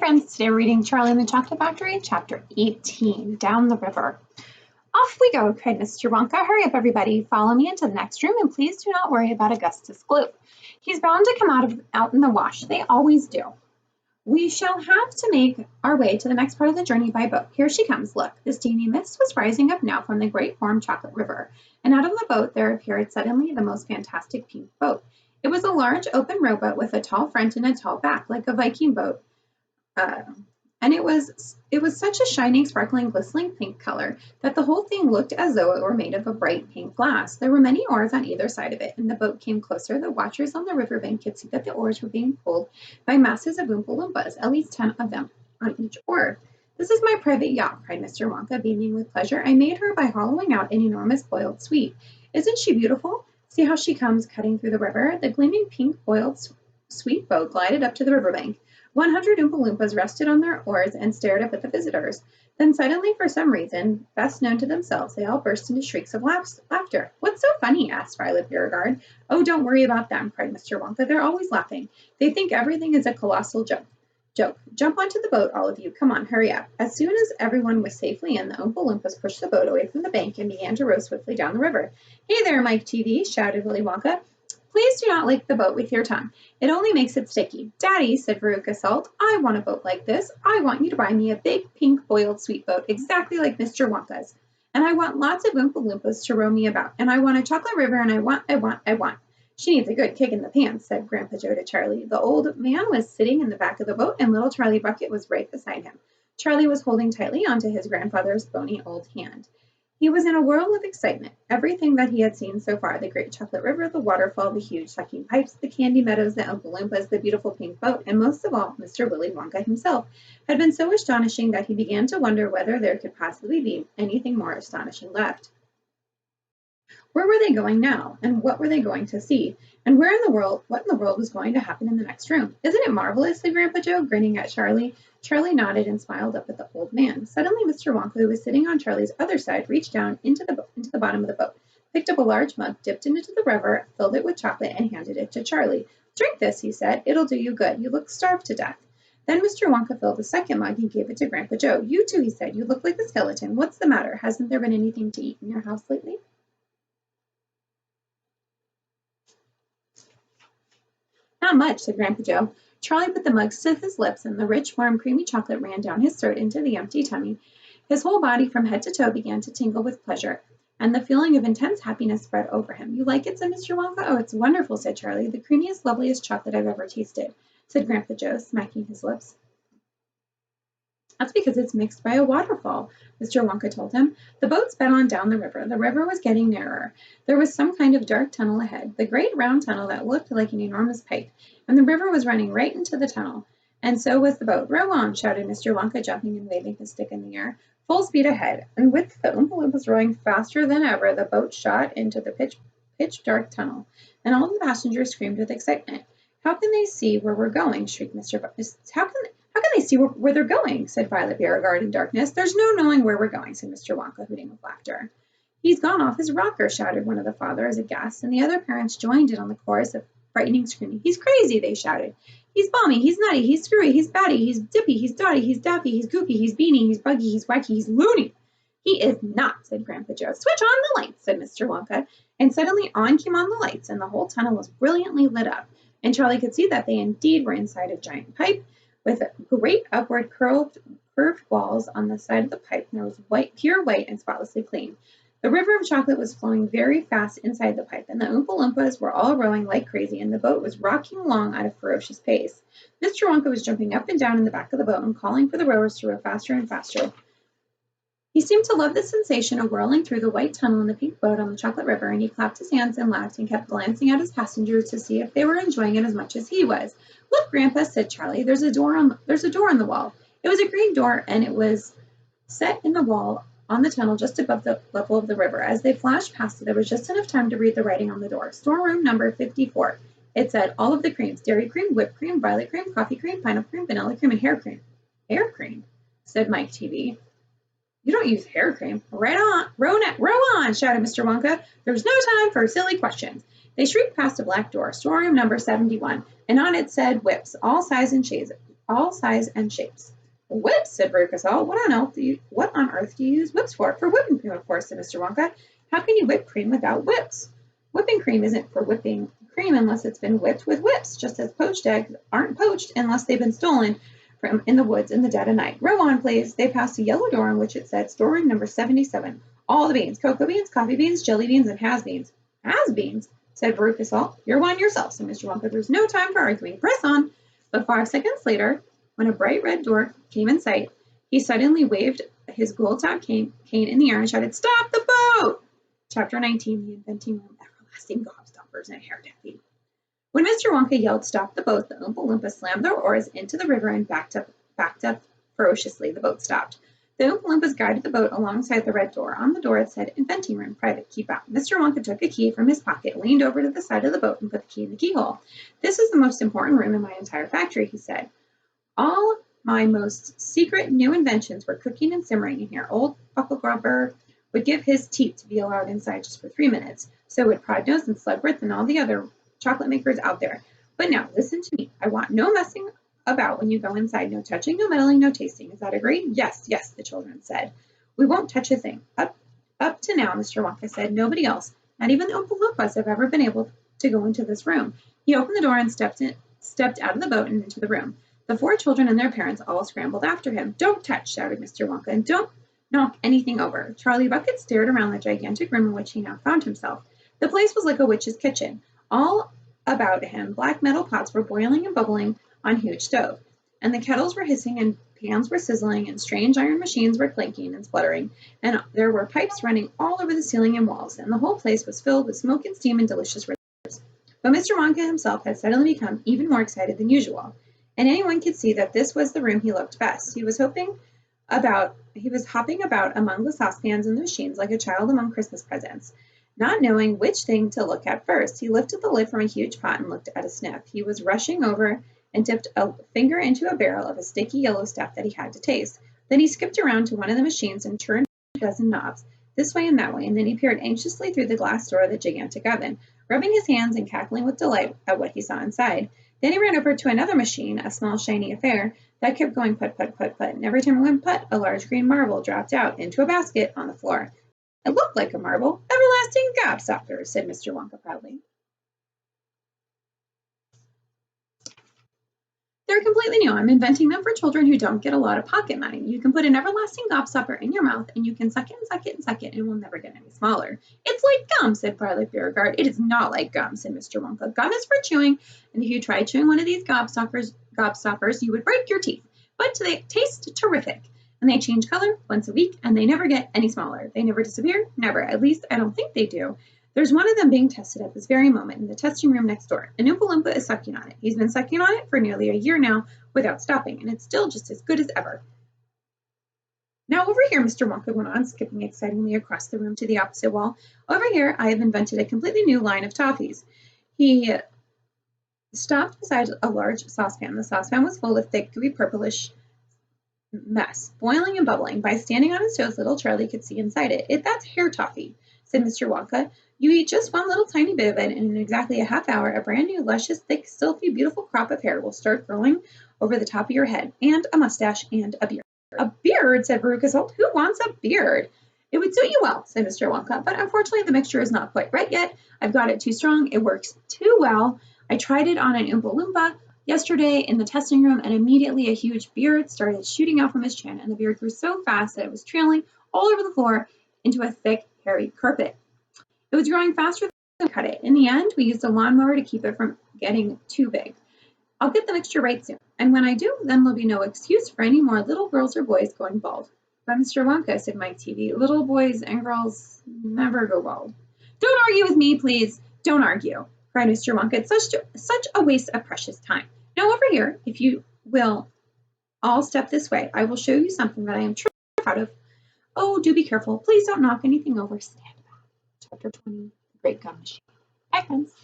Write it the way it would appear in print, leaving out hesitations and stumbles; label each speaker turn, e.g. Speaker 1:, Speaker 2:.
Speaker 1: friends, today we're reading Charlie and the Chocolate Factory, Chapter 18, Down the River. Off we go, cried Mr. Wonka. Hurry up, everybody. Follow me into the next room, and please do not worry about Augustus Gloop. He's bound to come out in the wash. They always do. We shall have to make our way to the next part of the journey by boat. Here she comes. Look, the steamy mist was rising up now from the great warm chocolate river, and out of the boat there appeared suddenly the most fantastic pink boat. It was a large open rowboat with a tall front and a tall back, like a Viking boat. And it was such a shining, sparkling, glistening pink color that the whole thing looked as though it were made of a bright pink glass. There were many oars on either side of it, and the boat came closer. The watchers on the riverbank could see that the oars were being pulled by masses of Oompa Loompas, at least 10 of them on each oar. "This is my private yacht," cried Mr. Wonka, beaming with pleasure. "I made her by hollowing out an enormous boiled sweet. Isn't she beautiful? See how she comes cutting through the river." The gleaming pink boiled sweet boat glided up to the riverbank. 100 Oompa Loompas rested on their oars and stared up at the visitors. Then suddenly, for some reason best known to themselves, they all burst into shrieks of laughter. "What's so funny?" asked Violet Beauregard. "Oh, don't worry about them," cried Mr. Wonka. "They're always laughing. They think everything is a colossal joke. Jump onto the boat, all of you. Come on, hurry up." As soon as everyone was safely in, the Oompa Loompas pushed the boat away from the bank and began to row swiftly down the river. "Hey there, Mike TV," shouted Willy Wonka. "Please do not lick the boat with your tongue. It only makes it sticky." "Daddy," said Veruca Salt, "I want a boat like this. I want you to buy me a big pink boiled sweet boat exactly like Mr. Wonka's. And I want lots of Oompa Loompas to row me about. And I want a chocolate river, and I want. "She needs a good kick in the pants," said Grandpa Joe to Charlie. The old man was sitting in the back of the boat, and little Charlie Bucket was right beside him. Charlie was holding tightly onto his grandfather's bony old hand. He was in a whirl of excitement. Everything that he had seen so far, the great chocolate river, the waterfall, the huge sucking pipes, the candy meadows, the Oompa Loompas, the beautiful pink boat, and most of all, Mr. Willy Wonka himself, had been so astonishing that he began to wonder whether there could possibly be anything more astonishing left. Where were they going now, and what were they going to see, and what in the world was going to happen in the next room? "Isn't it marvelous?" said Grandpa Joe, grinning at Charlie. Charlie nodded and smiled up at the old man. Suddenly, Mr. Wonka, who was sitting on Charlie's other side, reached down into the bottom of the boat, picked up a large mug, dipped it into the river, filled it with chocolate, and handed it to Charlie. "Drink this," he said. "It'll do you good. You look starved to death." Then Mr. Wonka filled a second mug and gave it to Grandpa Joe. "You too," he said. "You look like a skeleton. What's the matter? Hasn't there been anything to eat in your house lately?" "Not much," said Grandpa Joe. Charlie put the mugs to his lips, and the rich, warm, creamy chocolate ran down his throat into the empty tummy. His whole body from head to toe began to tingle with pleasure, and the feeling of intense happiness spread over him. "You like it?" said Mr. Wonka. "Oh, it's wonderful," said Charlie. "The creamiest, loveliest chocolate I've ever tasted," said Grandpa Joe, smacking his lips. "That's because it's mixed by a waterfall," Mr. Wonka told him. The boat sped on down the river. The river was getting narrower. There was some kind of dark tunnel ahead, the great round tunnel that looked like an enormous pipe, and the river was running right into the tunnel. And so was the boat. "Row on," shouted Mr. Wonka, jumping and waving his stick in the air. Full speed ahead, and with the Oompa Loompas rowing faster than ever, the boat shot into the pitch dark tunnel, and all the passengers screamed with excitement. "How can they see where we're going?" shrieked Mr. How can they see where they're going?" said Violet Beauregard in darkness. "There's no knowing where we're going," said Mr. Wonka, hooting with laughter. "He's gone off his rocker," shouted one of the fathers aghast, and the other parents joined in on the chorus of frightening screaming. "He's crazy," they shouted. "He's balmy, he's nutty, he's screwy, he's batty, he's dippy, he's dotty, he's daffy, he's goofy, he's beany, he's buggy, he's wacky, he's loony." "He is not," said Grandpa Joe. "Switch on the lights," said Mr. Wonka, and suddenly on came on the lights, and the whole tunnel was brilliantly lit up, and Charlie could see that they indeed were inside a giant pipe, with great upward curved walls on the side of the pipe, and there was pure white and spotlessly clean. The river of chocolate was flowing very fast inside the pipe, and the Oompa Loompas were all rowing like crazy, and the boat was rocking along at a ferocious pace. Mr. Wonka was jumping up and down in the back of the boat and calling for the rowers to row faster and faster. He seemed to love the sensation of whirling through the white tunnel in the pink boat on the chocolate river, and he clapped his hands and laughed and kept glancing at his passengers to see if they were enjoying it as much as he was. "Look, Grandpa," said Charlie, there's a door on the wall." It was a green door, and it was set in the wall on the tunnel just above the level of the river. As they flashed past it, there was just enough time to read the writing on the door. "Storeroom number 54. It said, "All of the creams: dairy cream, whipped cream, violet cream, coffee cream, pineapple cream, vanilla cream, and hair cream." "Hair cream?" said Mike TV. "You don't use hair cream." "Right on, row on," shouted Mr. Wonka. "There's no time for silly questions." They shrieked past a black door, storeroom number 71, and on it said, "Whips, all sizes and shades, all sizes and shapes. Whips, said Veruca. What on earth do you use whips for? For whipping cream, of course, said Mr. Wonka. How can you whip cream without whips? Whipping cream isn't for whipping cream unless it's been whipped with whips, just as poached eggs aren't poached unless they've been stolen from in the woods in the dead of night. Row on, please. They passed a yellow door on which it said storeroom number 77. All the beans, cocoa beans, coffee beans, jelly beans, and has-beans. Has-beans, said Veruca. You're one yourself, said Mr. Wonka. There's no time for arguing. Press on. But 5 seconds later, when a bright red door came in sight, he suddenly waved his gold-topped cane in the air and shouted, "Stop the boat!" Chapter 19, The Inventing Room, Everlasting Gobstoppers, and Hair Taffy. When Mr. Wonka yelled, "Stop the boat," the Oompa Loompas slammed their oars into the river and backed up ferociously. The boat stopped. The Oompa Loompas guided the boat alongside the red door. On the door it said, "Inventing Room, Private, Keep Out." Mr. Wonka took a key from his pocket, leaned over to the side of the boat, and put the key in the keyhole. "This is the most important room in my entire factory," he said. "All my most secret new inventions were cooking and simmering in here. Old Buckle Grubber would give his teeth to be allowed inside just for 3 minutes. So would Prodnose and Slugworth and all the other chocolate makers out there. But now, listen to me. I want no messing about when you go inside. No touching, no meddling, no tasting. Is that agreed?" "Yes, yes," the children said. "We won't touch a thing." Up to now, Mr. Wonka said, nobody else, not even the Oompa Loompas, have ever been able to go into this room. He opened the door and stepped out of the boat and into the room. The 4 children and their parents all scrambled after him. "Don't touch," shouted Mr. Wonka, "and don't knock anything over." Charlie Bucket stared around the gigantic room in which he now found himself. The place was like a witch's kitchen. All about him, black metal pots were boiling and bubbling on a huge stove, and the kettles were hissing and pans were sizzling, and strange iron machines were clanking and spluttering, and there were pipes running all over the ceiling and walls, and the whole place was filled with smoke and steam and delicious odors. But Mr. Wonka himself had suddenly become even more excited than usual, and anyone could see that this was the room he loved best. He was hopping about among the saucepans and the machines like a child among Christmas presents. Not knowing which thing to look at first, he lifted the lid from a huge pot and looked at a sniff. He was rushing over and dipped a finger into a barrel of a sticky yellow stuff that he had to taste. Then he skipped around to one of the machines and turned a dozen knobs, this way and that way, and then he peered anxiously through the glass door of the gigantic oven, rubbing his hands and cackling with delight at what he saw inside. Then he ran over to another machine, a small shiny affair, that kept going put, put, put, put, and every time it went put, a large green marble dropped out into a basket on the floor. "It looked like a marble. Everlasting gobstoppers," said Mr. Wonka proudly. "They're completely new. I'm inventing them for children who don't get a lot of pocket money. You can put an everlasting gobstopper in your mouth, and you can suck it and suck it and suck it, and it will never get any smaller." "It's like gum," said Violet Beauregard. "It is not like gum," said Mr. Wonka. "Gum is for chewing, and if you tried chewing one of these gobstoppers, you would break your teeth. But they taste terrific, and they change color once a week, and they never get any smaller. They never disappear, never. At least, I don't think they do. There's one of them being tested at this very moment in the testing room next door. An Oompa Loompa is sucking on it. He's been sucking on it for nearly a year now without stopping, and it's still just as good as ever. Now over here," Mr. Wonka went on, skipping excitingly across the room to the opposite wall, "over here I have invented a completely new line of Toffies." He stopped beside a large saucepan. The saucepan was full of thick, gooey, purplish mess, boiling and bubbling. By standing on his toes, little Charlie could see inside it. "That's hair toffee," said Mr. Wonka. "You eat just one little tiny bit of it, and in exactly a half hour, a brand new, luscious, thick, silky, beautiful crop of hair will start growing over the top of your head, and a mustache and a beard." "A beard?" said Veruca. "Who wants a beard?" "It would suit you well," said Mr. Wonka, "but unfortunately the mixture is not quite right yet. I've got it too strong. It works too well. I tried it on an Oompa Loompa yesterday in the testing room, and immediately a huge beard started shooting out from his chin, and the beard grew so fast that it was trailing all over the floor into a thick, hairy carpet. It was growing faster than we cut it. In the end, we used a lawnmower to keep it from getting too big. I'll get the mixture right soon, and when I do, then there'll be no excuse for any more little girls or boys going bald." "But Mr. Wonka," said Mike Teavee, "little boys and girls never go bald." "Don't argue with me, please. Don't argue," cried Mr. Wonka. "It's such a waste of precious time. Now over here, if you will all step this way, I will show you something that I am truly proud of. Oh, do be careful. Please don't knock anything over. Stand back." Chapter 20, The Great Gum Machine. Bye, friends.